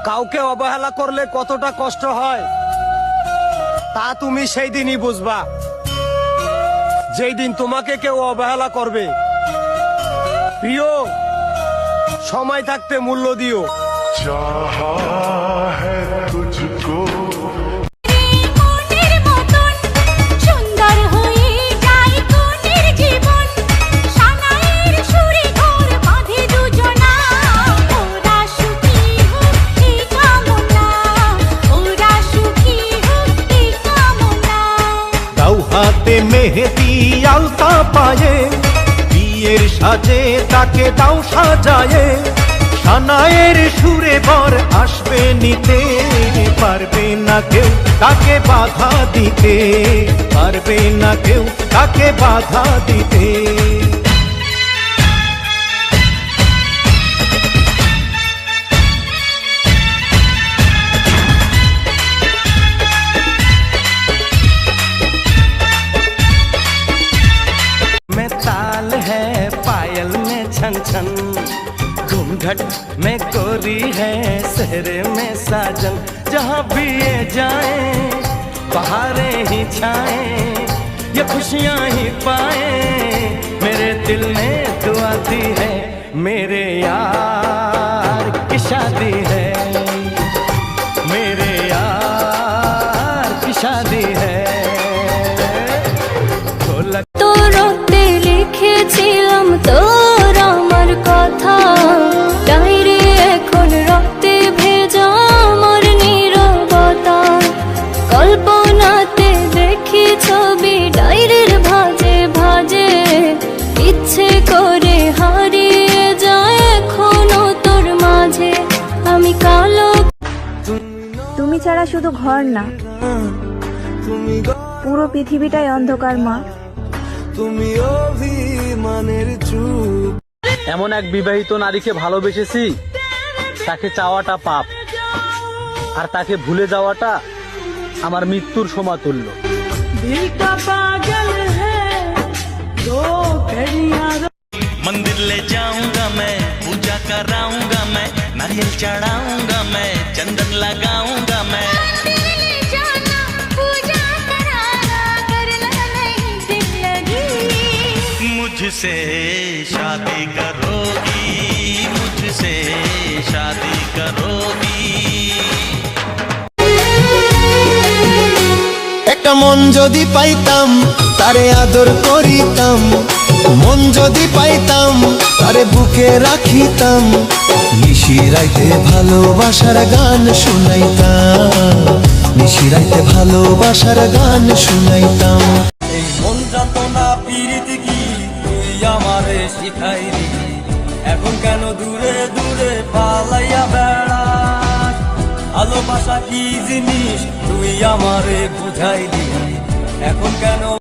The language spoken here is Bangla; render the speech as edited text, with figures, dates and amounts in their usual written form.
কাউকে অবহেলা করলে কতটা কষ্ট হয় তা তুমি সেই দিনই বুঝবা, যেই দিন তোমাকে কেউ অবহেলা করবে। প্রিয়, সময় থাকতে মূল্য দিও। चाहा है तुझको হাতে মেহেদি আলতা পায়ে, বিয়ের সাজে তাকে দাও সাজায়ে, সানায়ের সুরে বর আসবে নিতে, পারবে না কেউ তাকে বাধা দিতে, পারবে না কেউ তাকে বাধা দিতে। ताल है पायल में छन छन, घूंघट में गोरी है सहरे में साजन। जहाँ भी ये जाए बहारें ही छाए, ये खुशियाँ ही पाए, मेरे दिल ने दुआ दी है, मेरे यार की शादी है, मेरे यार की शादी है। লিখেছিলাম তোর আমার কথা, ডায়েরি এখন রক্তে ভেজা আমার নীরবতা, কল্পনাতে দেখি ছবি ডায়েরির ভাজে ভাজে, ইচ্ছে করে হারিয়ে যায় এখনো তোর মাঝে আমি কালো। তুমি ছাড়া শুধু ঘর না, পুরো পৃথিবীটাই অন্ধকার মা। এমন এক বিবাহিত নারীকে ভালোবেসেছি, তাকে চাওয়াটা পাপ, আর তাকে ভুলে যাওয়াটা আমার মৃত্যুর সমতুল্য। मंदिर ले जाऊंगा मैं, पूजा कराऊंगा मैं, नारियल चढ़ाऊंगा मैं, चंदन लगाऊंगा मैं। मुझसे शादी करोगी, मुझसे शादी करोगी। একটা মন যদি পাইতাম তারে আদর করিতাম, মন যদি পাইতাম তারে বুকে রাখিতাম, নিশিরাইতে ভালোবাসার গান শুনাইতাম, নিশিরাইতে ভালোবাসার গান শুনাইতাম। এই মন যাতনা পীড়িত কি তুই আমারে শিখাইলি, এখন কেন দূরে দূরে পালাইয়া বেড়াস, ভালোবাসা কি জিনিস তুই আমারে বুঝাইলি, এখন কেন